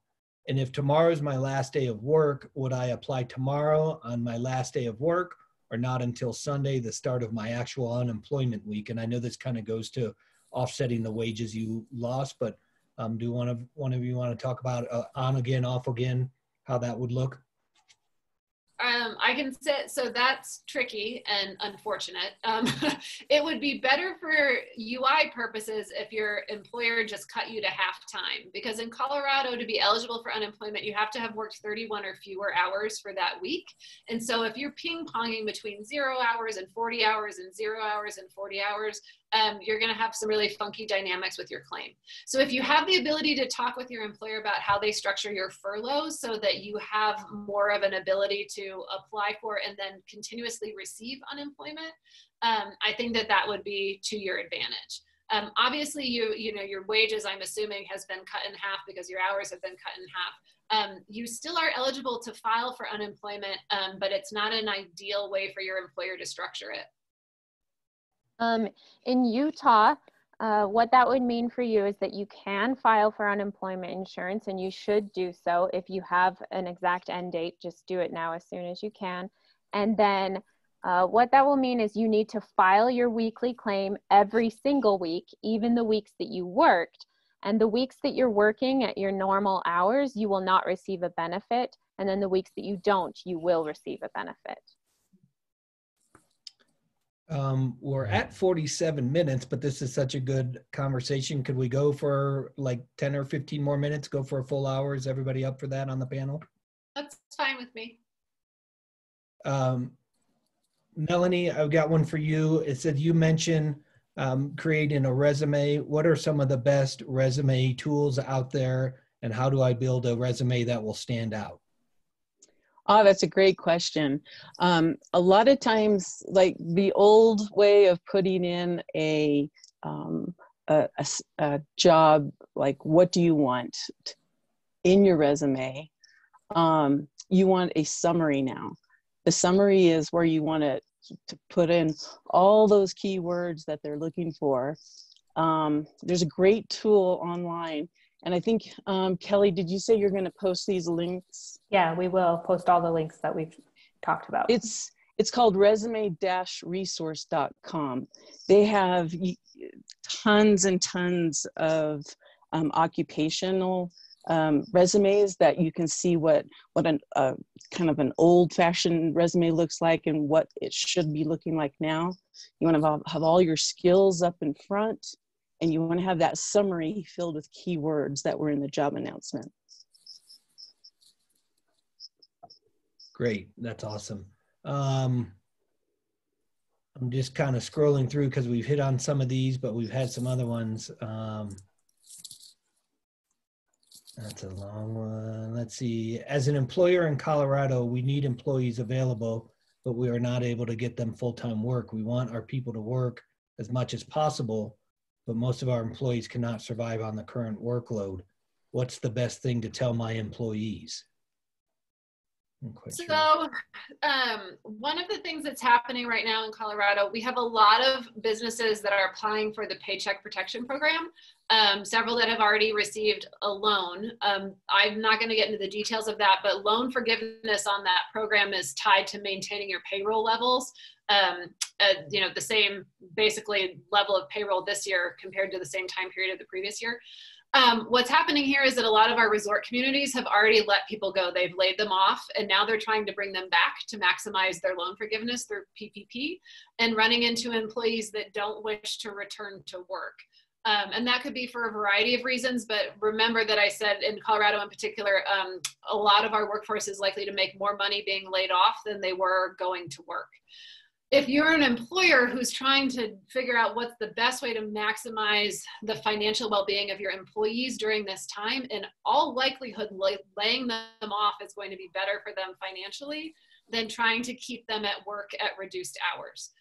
A: And if tomorrow is my last day of work, would I apply tomorrow on my last day of work, or not until Sunday, the start of my actual unemployment week? And I know this kind of goes to offsetting the wages you lost, but do one of you want to talk about on again, off again, how that would look?
C: I can say, so that's tricky and unfortunate. It would be better for UI purposes if your employer just cut you to half time, because in Colorado, to be eligible for unemployment, you have to have worked 31 or fewer hours for that week. And so if you're ping-ponging between 0 hours and 40 hours and 0 hours and 40 hours, you're going to have some really funky dynamics with your claim. So if you have the ability to talk with your employer about how they structure your furloughs so that you have more of an ability to apply for and then continuously receive unemployment, I think that would be to your advantage. Obviously, your wages, I'm assuming, has been cut in half because your hours have been cut in half. You still are eligible to file for unemployment, but it's not an ideal way for your employer to structure it.
E: In Utah, what that would mean for you is that you can file for unemployment insurance, and you should do so. If you have an exact end date, just do it now as soon as you can. And then what that will mean is you need to file your weekly claim every single week, even the weeks that you worked. And the weeks that you're working at your normal hours, you will not receive a benefit. And then the weeks that you don't, you will receive a benefit.
A: We're at 47 minutes, but this is such a good conversation. Could we go for like 10 or 15 more minutes, go for a full hour? Is everybody up for that on the panel?
C: That's fine with me.
A: Melanie, I've got one for you. It said you mentioned creating a resume. What are some of the best resume tools out there, and how do I build a resume that will stand out?
D: Oh, that's a great question. A lot of times, like the old way of putting in a job, like what do you want in your resume? You want a summary now. The summary is where you want to put in all those keywords that they're looking for. There's a great tool online. And I think, Kelly, did you say you're going to post these links?
B: Yeah, we will post all the links that we've talked about.
D: It's It's called resume-resource.com. They have tons and tons of occupational resumes that you can see what an kind of an old-fashioned resume looks like and what it should be looking like now. You want to have all your skills up in front, and you want to have that summary filled with keywords that were in the job announcement.
A: Great, that's awesome. I'm just kind of scrolling through because we've hit on some of these, but we've had some other ones. That's a long one. Let's see. As an employer in Colorado, we need employees available, but we are not able to get them full-time work. We want our people to work as much as possible, but most of our employees cannot survive on the current workload. What's the best thing to tell my employees?
C: So one of the things that's happening right now in Colorado, we have a lot of businesses that are applying for the Paycheck Protection Program. Several that have already received a loan. I'm not going to get into the details of that, but loan forgiveness on that program is tied to maintaining your payroll levels. You know, the same basically level of payroll this year compared to the same time period of the previous year. What's happening here is that a lot of our resort communities have already let people go. They've laid them off, and now they're trying to bring them back to maximize their loan forgiveness through PPP, and running into employees that don't wish to return to work. And that could be for a variety of reasons, but remember that I said in Colorado in particular, a lot of our workforce is likely to make more money being laid off than they were going to work. If you're an employer who's trying to figure out what's the best way to maximize the financial well-being of your employees during this time, in all likelihood, laying them off is going to be better for them financially than trying to keep them at work at reduced hours.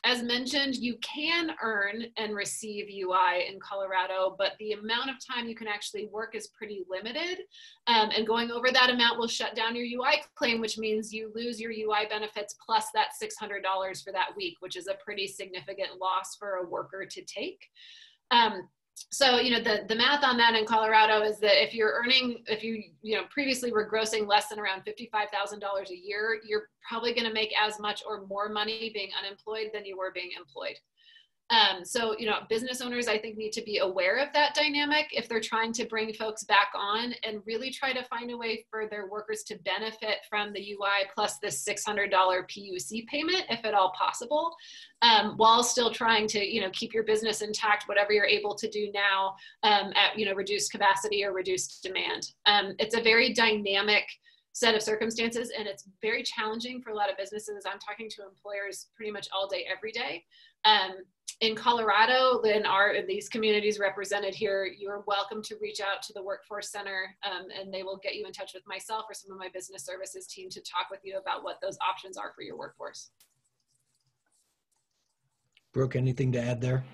C: As mentioned, you can earn and receive UI in Colorado, but the amount of time you can actually work is pretty limited. And going over that amount will shut down your UI claim, which means you lose your UI benefits plus that $600 for that week, which is a pretty significant loss for a worker to take. So, you know, the math on that in Colorado is that if you're earning, if you previously were grossing less than around $55,000 a year, you're probably going to make as much or more money being unemployed than you were being employed. So, you know, business owners, I think, need to be aware of that dynamic if they're trying to bring folks back on, and really try to find a way for their workers to benefit from the UI plus this $600 PUC payment, if at all possible, while still trying to, you know, keep your business intact, whatever you're able to do now at, you know, reduced capacity or reduced demand. It's a very dynamic set of circumstances, and it's very challenging for a lot of businesses. I'm talking to employers pretty much all day, every day. In Colorado, in these communities represented here, you're welcome to reach out to the Workforce Center, and they will get you in touch with myself or some of my business services team to talk with you about what those options are for your workforce.
A: Brooke, anything to add there?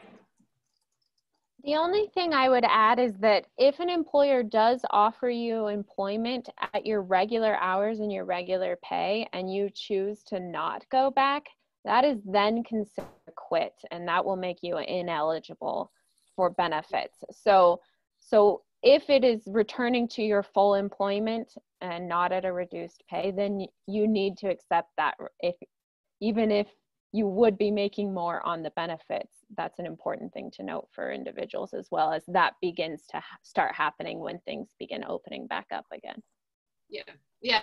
E: The only thing I would add is that if an employer does offer you employment at your regular hours and your regular pay, and you choose to not go back, that is then considered a quit, and that will make you ineligible for benefits. So if it is returning to your full employment and not at a reduced pay, then you need to accept that, even if you would be making more on the benefits. That's an important thing to note for individuals, as well as that begins to start happening when things begin opening back up again.
C: Yeah,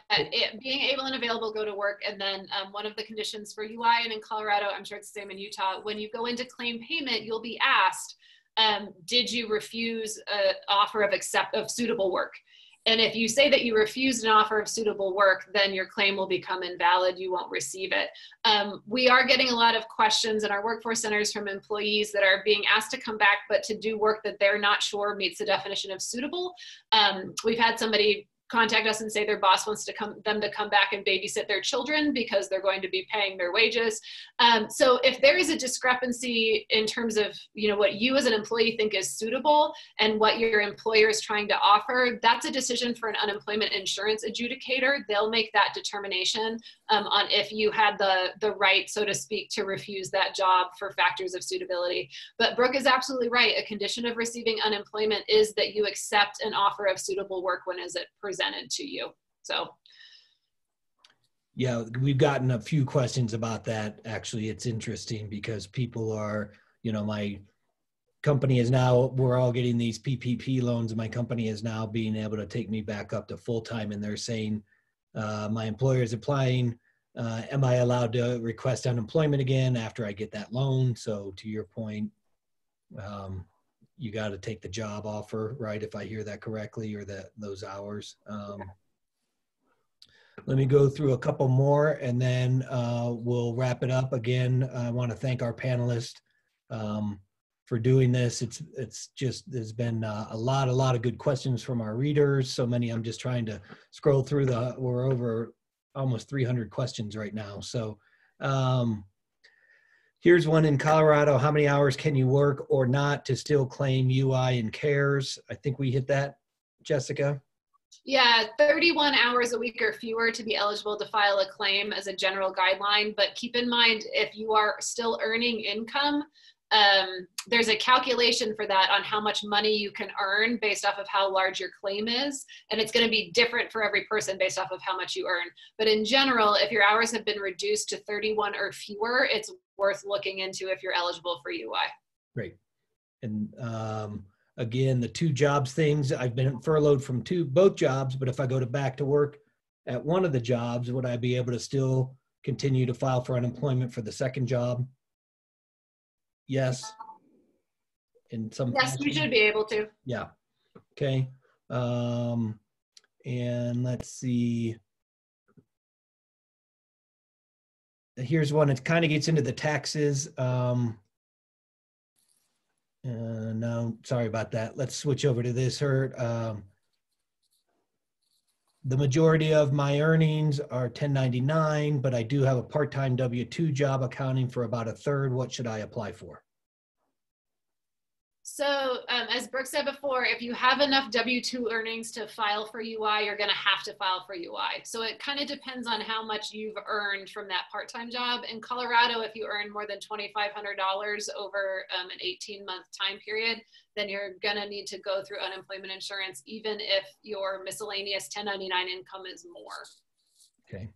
C: being able and available, go to work. And then one of the conditions for UI, and in Colorado, I'm sure it's the same in Utah, when you go into claim payment, you'll be asked, did you refuse an offer of suitable work? And if you say that you refused an offer of suitable work, then your claim will become invalid. You won't receive it. We are getting a lot of questions in our workforce centers from employees that are being asked to come back, but to do work that they're not sure meets the definition of suitable. We've had somebody contact us and say their boss wants them to come back and babysit their children because they're going to be paying their wages. So if there is a discrepancy in terms of, you know, what you as an employee think is suitable and what your employer is trying to offer, that's a decision for an unemployment insurance adjudicator. They'll make that determination on if you had the right, so to speak, to refuse that job for factors of suitability. But Brooke is absolutely right. A condition of receiving unemployment is that you accept an offer of suitable work when is it presented to you. So
A: Yeah, we've gotten a few questions about that. Actually, it's interesting because people are, my company is now, we're all getting these PPP loans. My company is now being able to take me back up to full-time, and they're saying, my employer is applying, am I allowed to request unemployment again after I get that loan? So to your point, you got to take the job offer, right? If I hear that correctly, or those hours. Let me go through a couple more and then we'll wrap it up. Again, I want to thank our panelists for doing this. It's just, there's been a lot of good questions from our readers. So many, I'm just trying to scroll through we're over almost 300 questions right now. So here's one in Colorado. How many hours can you work or not to still claim UI and CARES? I think we hit that, Jessica.
C: Yeah, 31 hours a week or fewer to be eligible to file a claim as a general guideline. But keep in mind, if you are still earning income, there's a calculation for that on how much money you can earn based off of how large your claim is. And it's going to be different for every person based off of how much you earn. But in general, if your hours have been reduced to 31 or fewer, it's worth looking into if you're eligible for UI.
A: Great. And again, the 2 jobs things, I've been furloughed from both jobs, but if I go back to work at one of the jobs, would I be able to still continue to file for unemployment for the second job? Yes. In some
C: Yes,
A: fashion.
C: you should be able to.
A: Yeah. Okay. And let's see. Here's one. It kind of gets into the taxes. No, sorry about that. Let's switch over to this. The majority of my earnings are 1099, but I do have a part-time W-2 job accounting for about 1/3. What should I apply for?
C: So as Brooke said before, if you have enough W-2 earnings to file for UI, you're going to have to file for UI. So it kind of depends on how much you've earned from that part-time job. In Colorado, if you earn more than $2,500 over an 18-month time period, then you're going to need to go through unemployment insurance, even if your miscellaneous 1099 income is more.
A: Okay.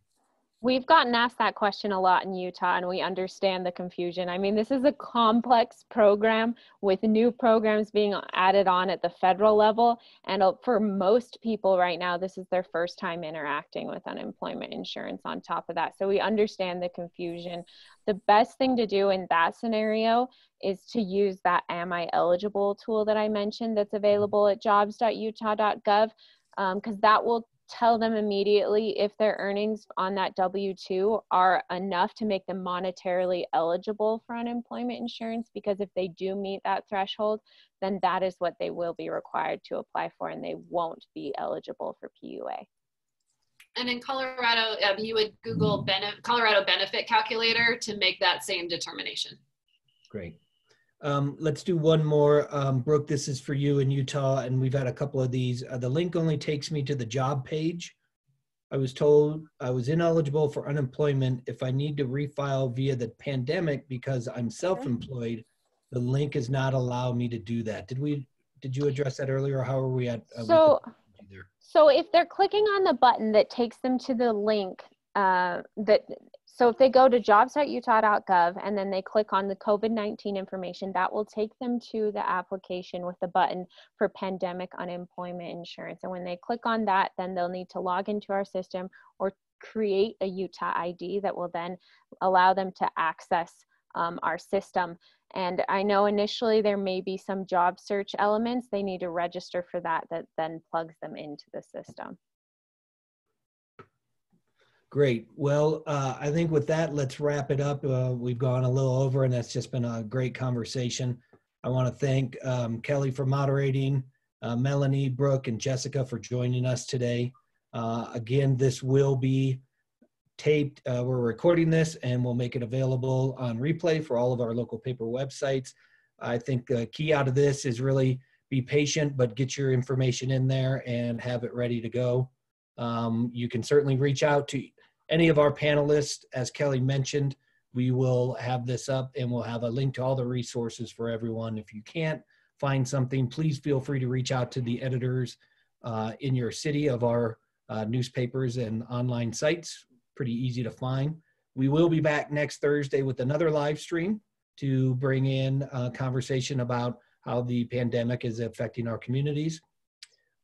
E: We've gotten asked that question a lot in Utah, and we understand the confusion. I mean, this is a complex program with new programs being added on at the federal level. And for most people right now, this is their first time interacting with unemployment insurance on top of that. So we understand the confusion. The best thing to do in that scenario is to use that Am I Eligible tool that I mentioned that's available at jobs.utah.gov, because that will tell them immediately if their earnings on that W-2 are enough to make them monetarily eligible for unemployment insurance, because if they do meet that threshold, then that is what they will be required to apply for, and they won't be eligible for PUA.
C: And in Colorado, you would Google Colorado Benefit Calculator to make that same determination.
A: Great. Let's do one more. Brooke, this is for you in Utah, and we've had a couple of these. The link only takes me to the job page. I was told I was ineligible for unemployment. If I need to refile via the pandemic because I'm self-employed, the link is not allowing me to do that. Did you address that earlier, or how are we at?
E: So if they're clicking on the button that takes them to the link, so if they go to jobs.utah.gov and then they click on the COVID-19 information, that will take them to the application with the button for pandemic unemployment insurance. And when they click on that, then they'll need to log into our system or create a Utah ID that will then allow them to access our system. And I know initially there may be some job search elements. They need to register for that then plugs them into the system.
A: Great. Well, I think with that, let's wrap it up. We've gone a little over, and that's just been a great conversation. I want to thank Kelly for moderating, Melanie, Brooke, and Jessica for joining us today. Again, this will be taped. We're recording this, and we'll make it available on replay for all of our local paper websites. I think the key out of this is really be patient, but get your information in there and have it ready to go. You can certainly reach out to any of our panelists. As Kelly mentioned, we will have this up and we'll have a link to all the resources for everyone. If you can't find something, please feel free to reach out to the editors in your city of our newspapers and online sites. pretty easy to find. We will be back next Thursday with another live stream to bring in a conversation about how the pandemic is affecting our communities.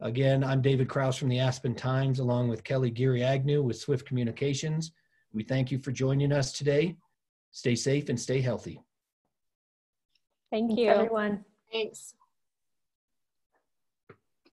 A: Again, I'm David Krause from the Aspen Times, along with Kelly Geary-Agnew with Swift Communications. We thank you for joining us today. Stay safe and stay healthy.
E: Thank
B: Thanks,
E: you.
B: everyone.
C: Thanks.